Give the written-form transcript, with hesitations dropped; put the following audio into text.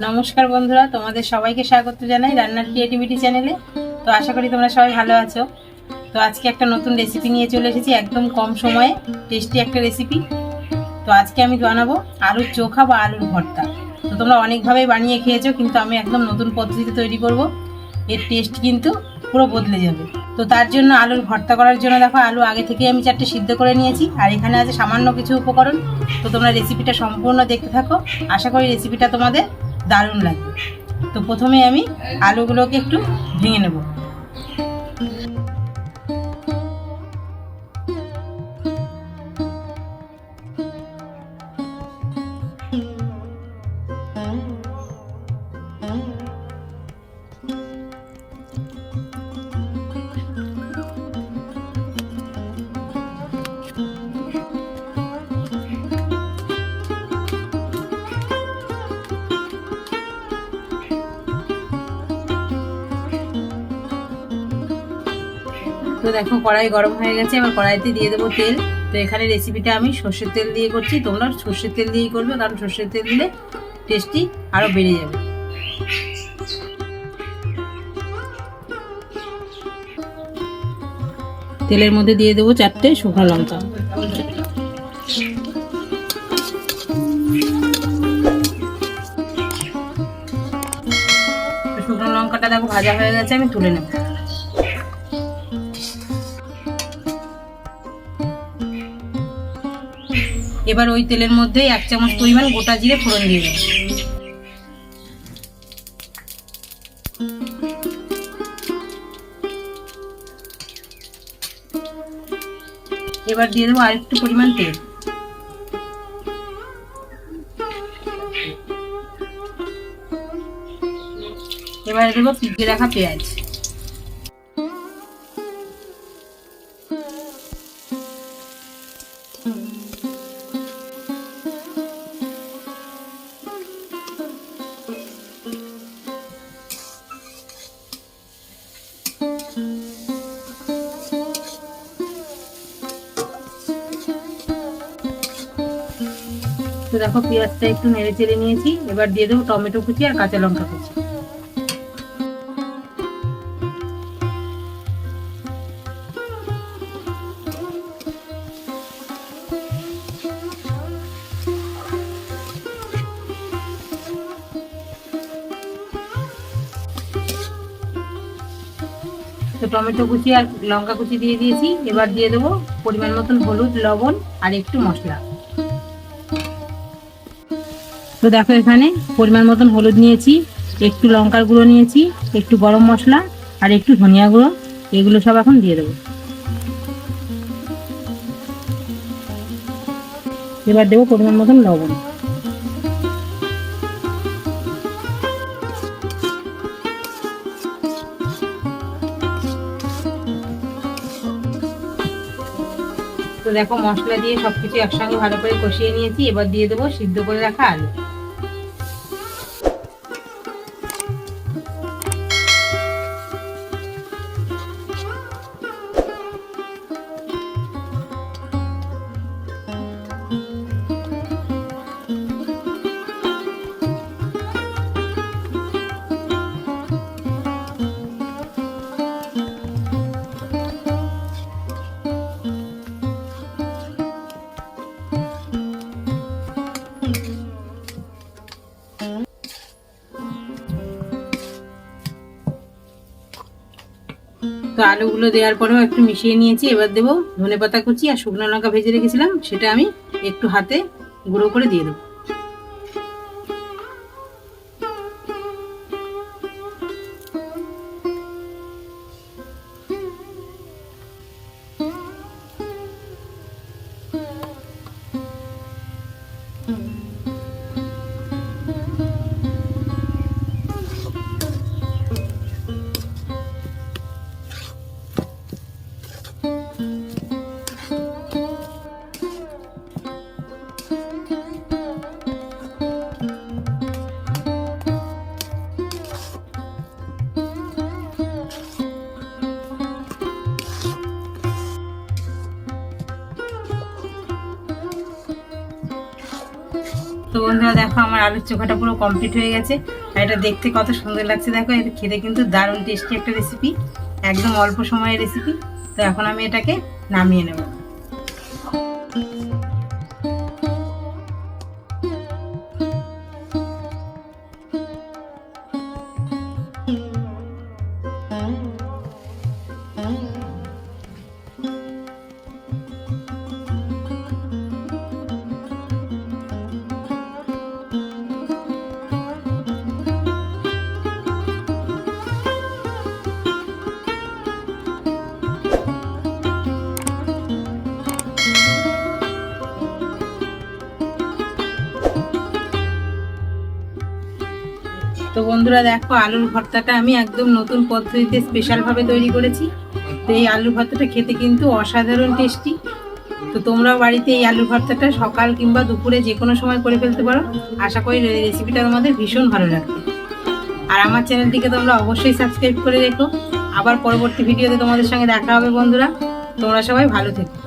নমস্কার বন্ধুরা, তোমাদের সবাইকে স্বাগত জানাই রান্নার ক্রিয়েটিভিটি চ্যানেলে। তো আশা করি তোমরা সবাই ভালো আছো। তো আজকে একটা নতুন রেসিপি নিয়ে চলে এসেছি, একদম কম সময়ে টেস্টি একটা রেসিপি। তো আজকে আমি বানাবো আলুর চোখা বা আলুর ভর্তা। তো তোমরা অনেকভাবেই বানিয়ে খেয়েছো, কিন্তু আমি একদম নতুন পদ্ধতিতে তৈরি করব। এর টেস্ট কিন্তু পুরো বদলে যাবে। তো তার জন্য আলুর ভর্তা করার জন্য দেখো, আলু আগে থেকে আমি 4টে সিদ্ধ করে নিয়েছি, আর এখানে আছে সামান্য কিছু উপকরণ। তো তোমরা রেসিপিটা সম্পূর্ণ দেখতে থাকো, আশা করি রেসিপিটা তোমাদের দারুণ লাগবে। তো প্রথমে আমি আলুগুলোকে একটু ভেঙে নেব। তো দেখো, কড়াই গরম হয়ে গেছে, এবার কড়াইতে দিয়ে দেবো তেল। তো এখানে রেসিপিটা আমি সর্ষের তেল দিয়ে করছি, তোমরা সর্ষের তেল দিয়েই করবে, কারণ সর্ষের তেল দিলে টেস্টি আরো বেড়ে যাবে। তেলের মধ্যে দিয়ে দেবো 4টে শুকনো লঙ্কা। শুকনো লঙ্কাটা দেখো ভাজা হয়ে গেছে, আমি তুলে নেব। এবার ওই তেলের মধ্যে 1 চামচ পরিমাণ গোটা জিরে ফোড়ন দিয়ে দেবো। এবার দিয়ে দেবো আরেকটু পরিমাণ তেল। এবার দেবো কুচিয়ে রাখা পেঁয়াজ। তো দেখো, পেঁয়াজটা একটু নেড়ে চেড়ে নিয়েছি। এবার দিয়ে দেবো টমেটো কুচি আর কাঁচা লঙ্কা কুচি। তো টমেটো কুচি আর লঙ্কা কুচি দিয়ে দিয়েছি। এবার দিয়ে দেবো পরিমাণ মতন হলুদ, লবণ আর একটু মশলা। তো দেখো, এখানে পরিমাণ মতন হলুদ নিয়েছি, একটু লঙ্কার গুঁড়ো নিয়েছি, একটু গরম মশলা আর একটু ধনিয়া গুঁড়ো, এগুলো সব এখন দিয়ে দেবো। এবার দেবো পরিমাণ মতন লবণ। তো দেখো, মশলা দিয়ে সবকিছু একসঙ্গে ভালো করে কষিয়ে নিয়েছি। এবার দিয়ে দেবো সিদ্ধ করে রাখা আলু। তো আলুগুলো দেওয়ার পরেও একটু মিশিয়ে নিয়েছি। এবার দেবো ধনেপাতা কুচি আর শুকনো লঙ্কা ভেজে রেখেছিলাম, সেটা আমি একটু হাতে গুঁড়ো করে দিয়ে দেবো। তো বন্ধুরা দেখো আমার আলুর চোখাটা পুরো কমপ্লিট হয়ে গেছে। আর এটা দেখতে কত সুন্দর লাগছে দেখো, এটা খেতে কিন্তু দারুণ টেস্টি একটা রেসিপি, একদম অল্প সময়ের রেসিপি। তো এখন আমি এটাকে নামিয়ে নেব। তো বন্ধুরা দেখো আলুর ভর্তাটা আমি একদম নতুন পদ্ধতিতে স্পেশালভাবে তৈরি করেছি। তো এই আলুর ভর্তাটা খেতে কিন্তু অসাধারণ টেস্টি। তো তোমরাও বাড়িতে এই আলুর ভর্তাটা সকাল কিংবা দুপুরে যে কোনো সময় করে ফেলতে পারো। আশা করি রেসিপিটা তোমাদের ভীষণ ভালো লাগবে। আর আমার চ্যানেলটিকে তোমরা অবশ্যই সাবস্ক্রাইব করে রেখো। আবার পরবর্তী ভিডিওতে তোমাদের সঙ্গে দেখা হবে বন্ধুরা। তোমরা সবাই ভালো থেকো।